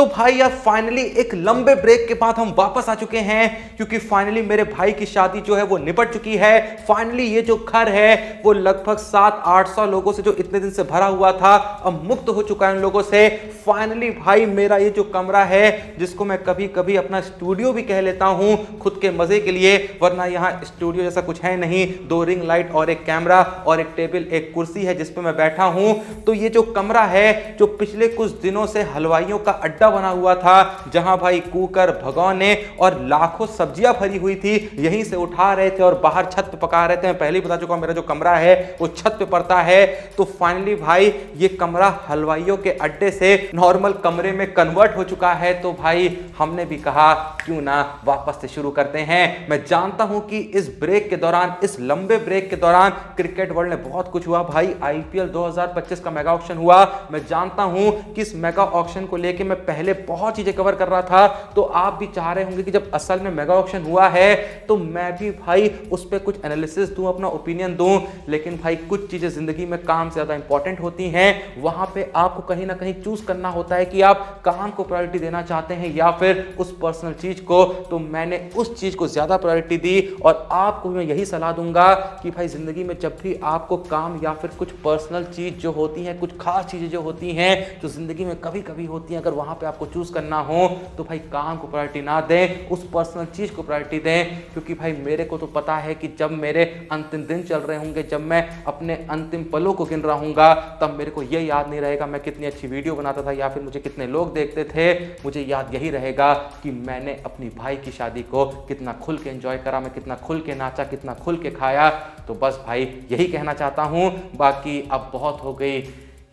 तो भाई यार फाइनली एक लंबे ब्रेक के बाद हम वापस आ चुके हैं, क्योंकि फाइनली मेरे भाई की शादी जो है वो निपट चुकी है। फाइनली ये जो घर है वो लगभग 700-800 लोगों से जो इतने दिन से भरा हुआ था अब मुक्त हो चुका है उन लोगों से। फाइनली भाई मेरा ये जो कमरा है, जिसको मैं कभी कभी अपना स्टूडियो भी कह लेता हूं खुद के मजे के लिए, वरना यहाँ स्टूडियो जैसा कुछ है नहीं। 2 रिंग लाइट और एक कैमरा और एक टेबल एक कुर्सी है जिस पे मैं बैठा हूं। तो ये जो कमरा है जो पिछले कुछ दिनों से हलवाइयों का अड्डा बना हुआ था, जहां भाई कुकर भगोने और लाखों सब्जियां भरी हुई थी, यहीं से उठा रहे थे और बाहर छत पे पका रहे थे। मैं पहले ही बता चुका हूं मेरा जो कमरा है वो छत पे पड़ता है। तो फाइनली भाई ये कमरा हलवाइयों के अड्डे से नॉर्मल कमरे में कन्वर्ट हो चुका है। तो भाई हमने भी कहा क्यों ना वापस से शुरू करते हैं। मैं जानता हूं कि इस ब्रेक के दौरान, इस लंबे ब्रेक के दौरान क्रिकेट वर्ल्ड में बहुत कुछ हुआ भाई। आईपीएल 2025 का मेगा ऑक्शन हुआ। मैं जानता हूं कि इस मेगा ऑक्शन को लेकर मैं पहले बहुत चीजें कवर कर रहा था, तो आप भी चाह रहे होंगे कि जब असल में मेगा ऑक्शन हुआ है तो मैं भी भाई उस पर कुछ एनालिसिस दूं, अपना ओपिनियन दूं। लेकिन भाई कुछ चीजें जिंदगी में काम से ज्यादा इंपॉर्टेंट होती हैं। वहां पे आपको कहीं ना कहीं चूज करना होता है कि आप काम को प्रायोरिटी देना चाहते हैं या फिर उस पर्सनल चीज को। तो मैंने उस चीज को ज्यादा प्रायोरिटी दी और आपको मैं यही सलाह दूंगा कि भाई जिंदगी में जब भी आपको काम या फिर कुछ पर्सनल चीज जो होती है, कुछ खास चीजें जो होती हैं जो जिंदगी में कभी कभी होती हैं, अगर वहां पे आपको चूज करना हो तो भाई काम को प्रायोरिटी ना दें, उस पर्सनल चीज को प्रायोरिटी दें। क्योंकि भाई मेरे को तो पता है कि जब मेरे अंतिम दिन चल रहे होंगे, जब मैं अपने अंतिम पलों को गिन रहा हूंगा, तब मेरे को यह याद नहीं रहेगा मैं कितनी अच्छी वीडियो बनाता था या फिर मुझे कितने लोग देखते थे। मुझे याद यही रहेगा कि मैंने अपनी भाई की शादी को कितना खुल के एंजॉय करा, मैं कितना खुल के नाचा, कितना खुल के खाया। तो बस भाई यही कहना चाहता हूं। बाकी अब बहुत हो गई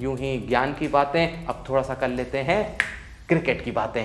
यूं ही ज्ञान की बातें, अब थोड़ा सा कर लेते हैं क्रिकेट की बातें।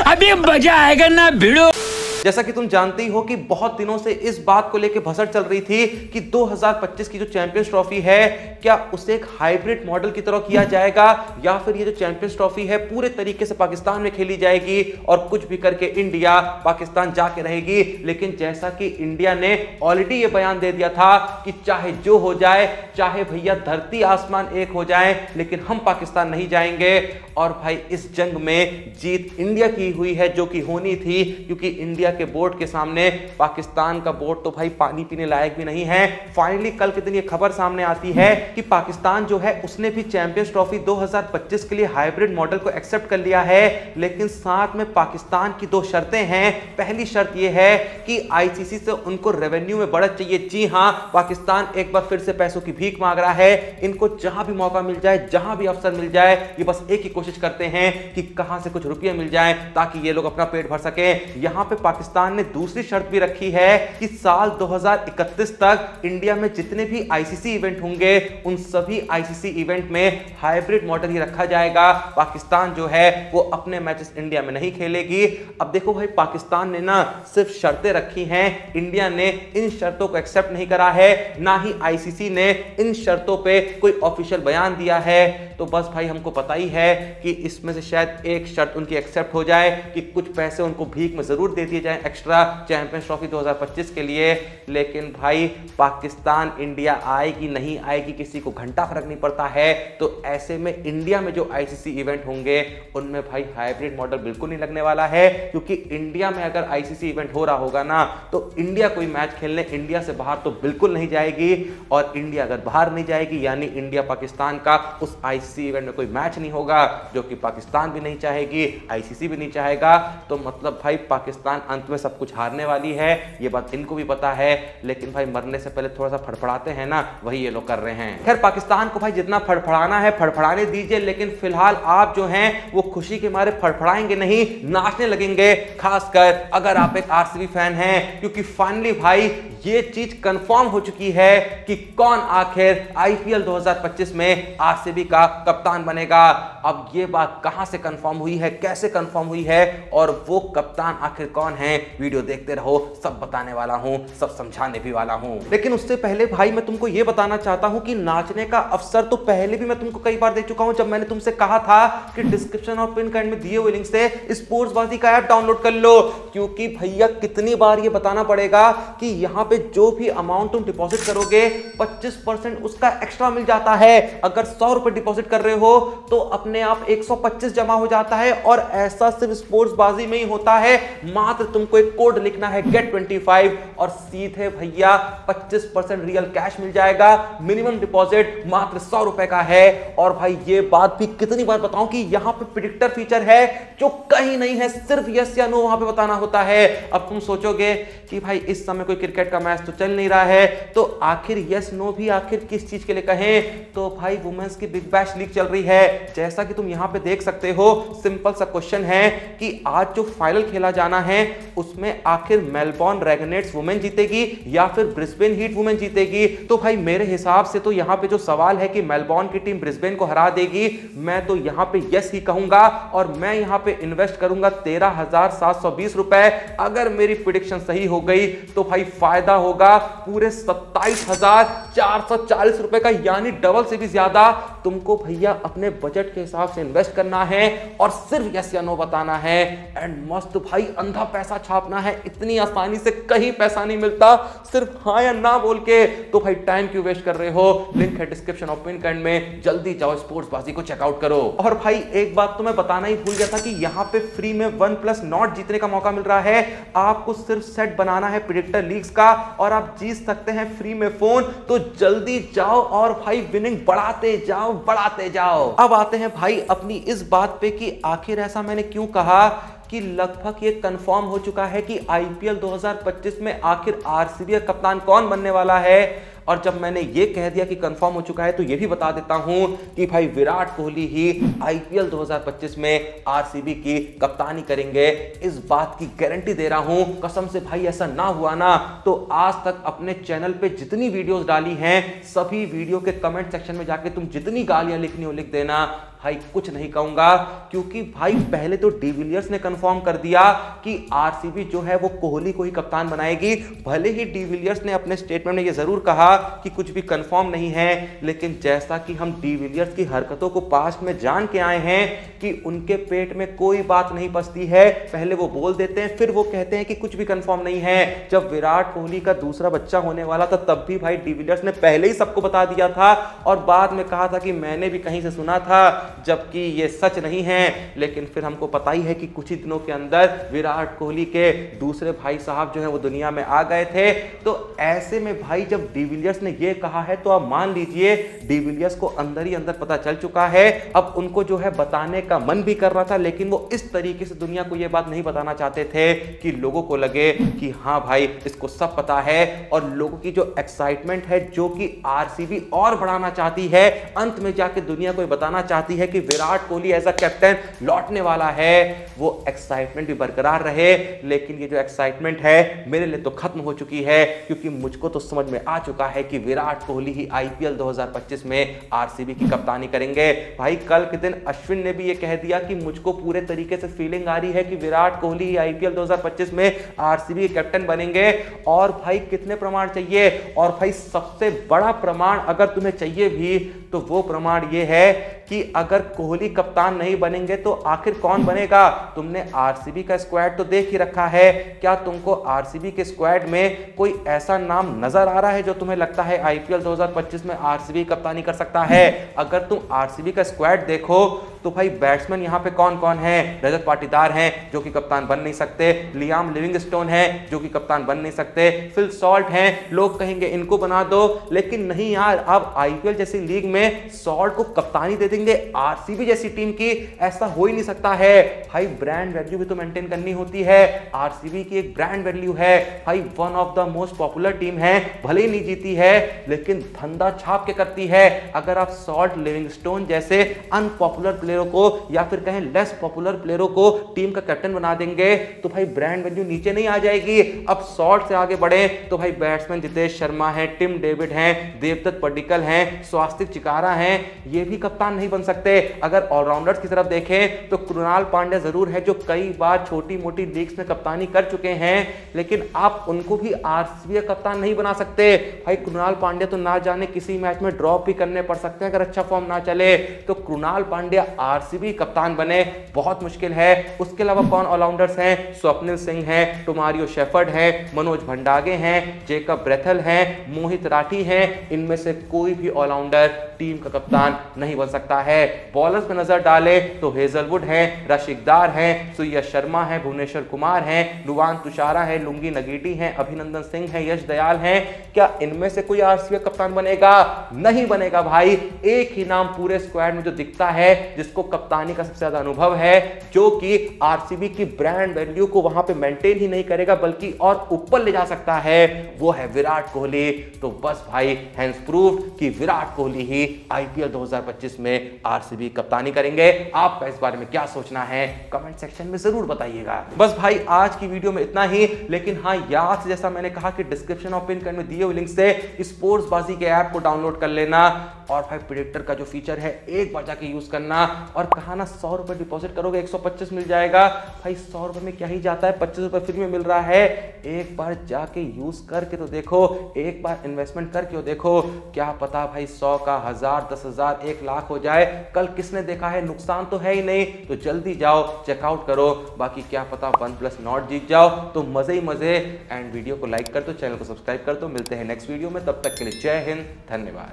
अभी मजा आएगा ना भिड़ो। जैसा कि तुम जानते ही हो कि बहुत दिनों से इस बात को लेकर भसड़ चल रही थी कि 2025 की जो चैंपियंस ट्रॉफी है क्या उसे एक हाइब्रिड मॉडल की तरह किया जाएगा या फिर ये जो चैंपियंस ट्रॉफी है पूरे तरीके से पाकिस्तान में खेली जाएगी और कुछ भी करके इंडिया पाकिस्तान जाके रहेगी। लेकिन जैसा कि इंडिया ने ऑलरेडी ये बयान दे दिया था कि चाहे जो हो जाए, चाहे भैया धरती आसमान एक हो जाए, लेकिन हम पाकिस्तान नहीं जाएंगे। और भाई इस जंग में जीत इंडिया की हुई है, जो कि होनी थी, क्योंकि इंडिया के बोर्ड के सामने पाकिस्तान का बोर्ड तो भाई पानी पीने लायक भी नहीं है। फाइनली कल के दिन ये खबर सामने आती है कि पाकिस्तान जो है उसने भी चैंपियंस ट्रॉफी 2025 के लिए हाइब्रिड मॉडल को एक्सेप्ट कर लिया है। लेकिन साथ में पाकिस्तान की 2 शर्तें हैं। पहली शर्त ये है कि आईसीसी से उनको रेवेन्यू में बढ़त चाहिए। जी हां, पाकिस्तान एक बार फिर से पैसों की भीख मांग रहा है। इनको जहां भी मौका मिल जाए, जहां भी अवसर मिल जाए, ये बस एक ही कोशिश करते हैं कि कहां से कुछ रुपये मिल जाए ताकि ये लोग अपना पेट भर सके। यहां पे पाकिस्तान ने दूसरी शर्त भी रखी है कि साल 2031 तक इंडिया में जितने भी आईसीसी इवेंट होंगे उन सभी आईसीसी इवेंट में हाइब्रिड मॉडल ही रखा जाएगा। पाकिस्तान जो है वो अपने मैचेस इंडिया में नहीं खेलेगी। अब देखो भाई, पाकिस्तान ने ना सिर्फ शर्तें रखी हैं, इंडिया ने इन शर्तों को एक्सेप्ट नहीं करा है, ना ही आईसीसी ने इन शर्तों पे कोई ऑफिशियल बयान दिया है। तो बस भाई हमको पता ही है कि इसमें से शायद एक शर्त उनकी एक्सेप्ट हो जाए कि कुछ पैसे उनको भीख में जरूर दे दिए जाए एक्स्ट्रा चैंपियंस ट्रॉफी 2025 के लिए। लेकिन भाई पाकिस्तान इंडिया आएगी नहीं आएगी किसी को घंटा फर्क नहीं पड़ता है। तो ऐसे में इंडिया में जो आईसीसी इवेंट होंगे उनमें भाई हाइब्रिड मॉडल बिल्कुल नहीं लगने वाला है, क्योंकि इंडिया में अगर आईसीसी इवेंट हो रहा होगा ना तो इंडिया कोई मैच खेलने इंडिया से बाहर तो बिल्कुल नहीं जाएगी। और इंडिया अगर बाहर नहीं जाएगी यानी इंडिया पाकिस्तान का उस आईसीसी इवेंट में कोई मैच नहीं होगा, जो कि पाकिस्तान भी नहीं चाहेगी, आईसीसी भी नहीं चाहेगा। तो मतलब भाई पाकिस्तान अंत में सब कुछ हारने वाली है, ये बात इनको भी पता है। लेकिन भाई मरने से पहले थोड़ा सा फड़फड़ाते हैं ना, वही ये लोग कर रहे हैं। खैर पाकिस्तान को भाई जितना फड़फड़ाना है फड़फड़ाने दीजिए, लेकिन फिलहाल आप जो हैं वो खुशी के मारे फड़फड़ाएंगे नहीं, नाचने लगेंगे। खासकर अगर आप एक आरसीबी फैन हैं, क्योंकि फाइनली भाई ये चीज कंफर्म हो चुकी है कि कौन आखिर आईपीएल 2025 में आरसीबी का कप्तान बनेगा। अब ये बात कहां से कंफर्म हुई है, कैसे कंफर्म हुई है और वो कप्तान आखिर कौन है, वीडियो देखते रहो, सब बताने वाला हूं, सब समझाने भी वाला हूं। लेकिन उससे पहले भाई मैं तुमको ये बताना चाहता हूं कि नाचने का अवसर तो पहले भी मैं तुमको कई बार दे चुका हूं, जब मैंने तुमसे कहा था कि डिस्क्रिप्शन और पिन कमेंट में दिए हुए लिंक से स्पोर्ट्सबाजी का ऐप डाउनलोड कर लो। क्योंकि भैया कितनी बार ये बताना पड़ेगा कि यहां पे पे जो भी अमाउंट तुम डिपॉजिट करोगे 25% उसका एक्स्ट्रा मिल जाता है। अगर 100 रुपए डिपॉजिट कर रहे हो तो अपने आप 125 जमा हो जाता है। और ऐसा सिर्फ स्पोर्ट्स बाजी में ही होता है। मात्र तुमको एक कोड लिखना है GET25 और सीधे भैया 25% रियल कैश मिल जाएगा। मिनिमम डिपॉजिट मात्र 100 रुपए का है। और भाई ये बात भी कितनी बार बताऊं कि यहां पे प्रेडिक्टर फीचर है जो कहीं नहीं है, सिर्फ यस या नो वहां पे बताना होता है। अब तुम सोचोगे कि भाई इस समय कोई क्रिकेट का मैच तो चल नहीं रहा है, तो आखिर यस नो भी आखिर किस चीज के लिए कहें? तो भाई वुमेन्स की बिग बैश लीग चल रही है। जैसा कि तुम यहां पे देख सकते हो, सिंपल सा क्वेश्चन है कि आज जो फाइनल खेला जाना है उसमें आखिर मेलबॉर्न ड्रैगनेट्स वुमेन जीतेगी या फिर ब्रिस्बेन हीट वुमेन जीतेगी? तो भाई मेरे हिसाब से तो यहां पे जो सवाल है कि मेलबॉर्न की टीम ब्रिस्बेन को हरा देगी, मैं तो यहां पे यस ही कहूंगा। और मैं यहां पे इन्वेस्ट करूंगा 13,720 रुपए। अगर मेरी प्रेडिक्शन सही हो गई तो भाई फायदा होगा पूरे 27,440 रुपए का, यानी डबल से भी ज्यादा। तुमको भैया अपने बजट के हिसाब से इन्वेस्ट करना है और सिर्फ यस या नो बताना है। एंड मस्त भाई अंधा पैसा छापना है। इतनी आसानी से कहीं पैसा नहीं मिलता, सिर्फ हाँ या ना बोल के। तो भाई टाइम क्यों वेस्ट कर रहे हो? लिंक है डिस्क्रिप्शन और पिन कमेंट में, जल्दी जाओ स्पोर्ट्स बाजी को चेकआउट करो। और भाई एक बात तो मैं बताना ही भूल गया था कि यहां पे फ्री में OnePlus Nord जीतने का मौका मिल रहा है। आपको सिर्फ सेट बनाना है प्रेडिक्टर लीग्स का और आप जीत सकते हैं फ्री में फोन। तो जल्दी जाओ और भाई विनिंग बढ़ाते जाओ, बढ़ाते जाओ। अब आते हैं भाई अपनी इस बात पे कि आखिर ऐसा मैंने क्यों कहा कि लगभग ये कंफर्म हो चुका है कि आईपीएल 2025 में आखिर आरसीबी का कप्तान कौन बनने वाला है। और जब मैंने ये कह दिया कि कंफर्म हो चुका है तो ये भी बता देता हूं कि भाई विराट कोहली ही आईपीएल 2025 में आरसीबी की कप्तानी करेंगे। इस बात की गारंटी दे रहा हूं। कसम से भाई ऐसा ना हुआ ना तो आज तक अपने चैनल पे जितनी वीडियोस डाली हैं सभी वीडियो के कमेंट सेक्शन में जाके तुम जितनी गालियां लिखनी हो लिख देना। भाई कुछ नहीं कहूंगा, क्योंकि भाई पहले तो डिविलियर्स ने कंफर्म कर दिया कि आरसीबी जो है वो कोहली को ही कप्तान बनाएगी। भले ही डिविलियर्स ने अपने स्टेटमेंट में ये जरूर कहा कि कुछ भी कंफर्म नहीं है, लेकिन जैसा कि हम डिविलियर्स की हरकतों को पास्ट में जान के आए हैं कि उनके पेट में कोई बात नहीं पचती है। पहले वो बोल देते हैं, फिर वो कहते हैं कि कुछ भी कंफर्म नहीं है। जब विराट कोहली का दूसरा बच्चा होने वाला था तब भी भाई डिविलियर्स ने पहले ही सबको बता दिया था और बाद में कहा था कि मैंने भी कहीं से सुना था, जबकि ये सच नहीं है। लेकिन फिर हमको पता ही है कि कुछ ही दिनों के अंदर विराट कोहली के दूसरे भाई साहब जो है वो दुनिया में आ गए थे। तो ऐसे में भाई जब डिविलियर्स ने ये कहा है तो आप मान लीजिए डिविलियर्स को अंदर ही अंदर पता चल चुका है। अब उनको जो है बताने का मन भी कर रहा था, लेकिन वो इस तरीके से दुनिया को ये बात नहीं बताना चाहते थे कि लोगों को लगे कि हाँ भाई इसको सब पता है। और लोगों की जो एक्साइटमेंट है, जो कि आरसीबी और बढ़ाना चाहती है, अंत में जाके दुनिया को बताना चाहती है कि Virat Kohli as a captain लौटने वाला है, वो एक्साइटमेंट भी बरकरार रहे। लेकिन ये जो एक्साइटमेंट है मेरे लिए तो खत्म हो चुकी है, क्योंकि मुझको तो समझ में आ चुका है कि विराट कोहली ही आईपीएल 2025 में आरसीबी की कप्तानी करेंगे। भाई कल के दिन अश्विन ने भी ये कह दिया कि मुझको पूरे तरीके से फीलिंग आ रही है कि विराट कोहली ही आईपीएल 2025 में आरसीबी के कैप्टन बनेंगे। और भाई कितने प्रमाण चाहिए? और भाई सबसे बड़ा प्रमाण अगर तुम्हें चाहिए भी तो वो प्रमाण ये है कि अगर कोहली कप्तान नहीं बनेंगे तो आखिर कौन बनेगा? तुमने आरसीबी का स्क्वाड तो देख ही रखा है। क्या तुमको आरसीबी के स्क्वाड में कोई ऐसा नाम नजर आ रहा है जो तुम्हें लगता है आईपीएल 2025 में आरसीबी कप्तानी कर सकता है? अगर तुम आरसीबी का स्क्वाड देखो तो भाई बैट्समैन यहां पे कौन कौन है? रजत पाटीदार हैं जो कि कप्तान बन नहीं सकते, लियाम लिविंगस्टोन है जो कि कप्तान बन नहीं सकते, फिल सॉल्ट हैं, लोग कहेंगे इनको बना दो, लेकिन नहीं यार, अब आईपीएल जैसी लीग में सॉल्ट को कप्तानी दे देंगे आरसीबी जैसी टीम की? ऐसा हो ही नहीं सकता है। भाई ब्रांड वैल्यू भी तो मेंटेन करनी होती है। आरसीबी की एक ब्रांड वैल्यू है भाई, one of the most popular team है, भले ही नहीं जीती है लेकिन धंधा छाप के करती है। अगर आप सॉल्ट लिविंगस्टोन जैसे अनपॉपुलर प्लेयरों को या फिर कहें लेस पॉपुलर प्लेयरों को टीम का कैप्टन बना देंगे तो भाई ब्रांड वैल्यू नीचे नहीं आ जाएगी। अब सॉल्ट से आगे बढ़े तो भाई बैट्समैन जितेश शर्मा है, टिम डेविड हैं, देवदत्त पडिक्कल हैं, स्वास्तिक चिकारा हैं, ये भी कप्तान नहीं बन सकते। अगर ऑलराउंडर्स की तरफ देखें तो कृणाल पांड्या जरूर है जो कई बार छोटी मोटी लीग्स में कप्तानी कर चुके हैं, लेकिन आप उनको भी आरसीबी का कप्तान नहीं बना सकते। भाई कृणाल पांड्या तो ना जाने किसी मैच में ड्रॉप भी करने पड़ सकते हैं अगर अच्छा फॉर्म ना चले, तो कृणाल पांड्या आरसीबी कप्तान बने बहुत मुश्किल है। उसके अलावा कौन ऑलराउंडर्स हैं? स्वप्निल सिंह हैं, टोमारियो शेफर्ड हैं, मनोज भंडागे हैं, जेकब ब्रेथल हैं, मोहित राठी हैं। इनमें से कोई भी ऑलराउंडर टीम का कप्तान नहीं बन सकता है। बॉलर्स पे नजर डाले तो हेजलवुड हैं, रशिकदार हैं, सूर्य शर्मा हैं, भुवनेश्वर कुमार हैं, नुवान तुषारा हैं, लुंगी नगीटी हैं, अभिनंदन सिंह हैं, यश दयाल हैं। क्या इनमें से कोई आरसीबी कप्तान बनेगा? नहीं बनेगा भाई। एक ही नाम पूरे स्क्वाड में जो दिखता है, जिसको कप्तानी का सबसे ज्यादा अनुभव है, जो कि आरसीबी की ब्रांड वैल्यू को वहां पे मेंटेन ही नहीं करेगा बल्कि और ऊपर ले जा सकता है, वो है विराट कोहली। तो बस भाई हैंस प्रूव्ड कि विराट कोहली ही आईपीएल 2025 में आरसीबी कप्तानी करेंगे। आपका इस बारे में क्या सोचना है कमेंट सेक्शन में जरूर बताइएगा। बस भाई आज की वीडियो में इतना ही, लेकिन हाँ याद से जैसा मैंने कहा कि डिस्क्रिप्शन और पिन कमेंट में दिए हुए लिंक से स्पोर्ट्स बाजी के ऐप को डाउनलोड कर लेना और भाई प्रेडिक्टर का जो फीचर है एक बार जाके यूज करना। और कहा ना 100 रुपए डिपॉजिट करोगे 125 मिल जाएगा। भाई 100 रुपए में क्या ही जाता है, 25 रुपए फ्री में मिल रहा है। एक बार जाके यूज करके तो देखो, एक बार इन्वेस्टमेंट करके देखो, क्या पता भाई 100 का 1000, 10,000, 1 लाख हो जाए। कल किसने देखा है, नुकसान तो है ही नहीं। तो जल्दी जाओ चेकआउट करो, बाकी क्या पता OnePlus जीत जाओ। तो मजे ही मजे। एंड वीडियो को लाइक कर दो, चैनल को सब्सक्राइब कर दो। मिलते हैं नेक्स्ट वीडियो में, तब तक के लिए जय हिंद, धन्यवाद।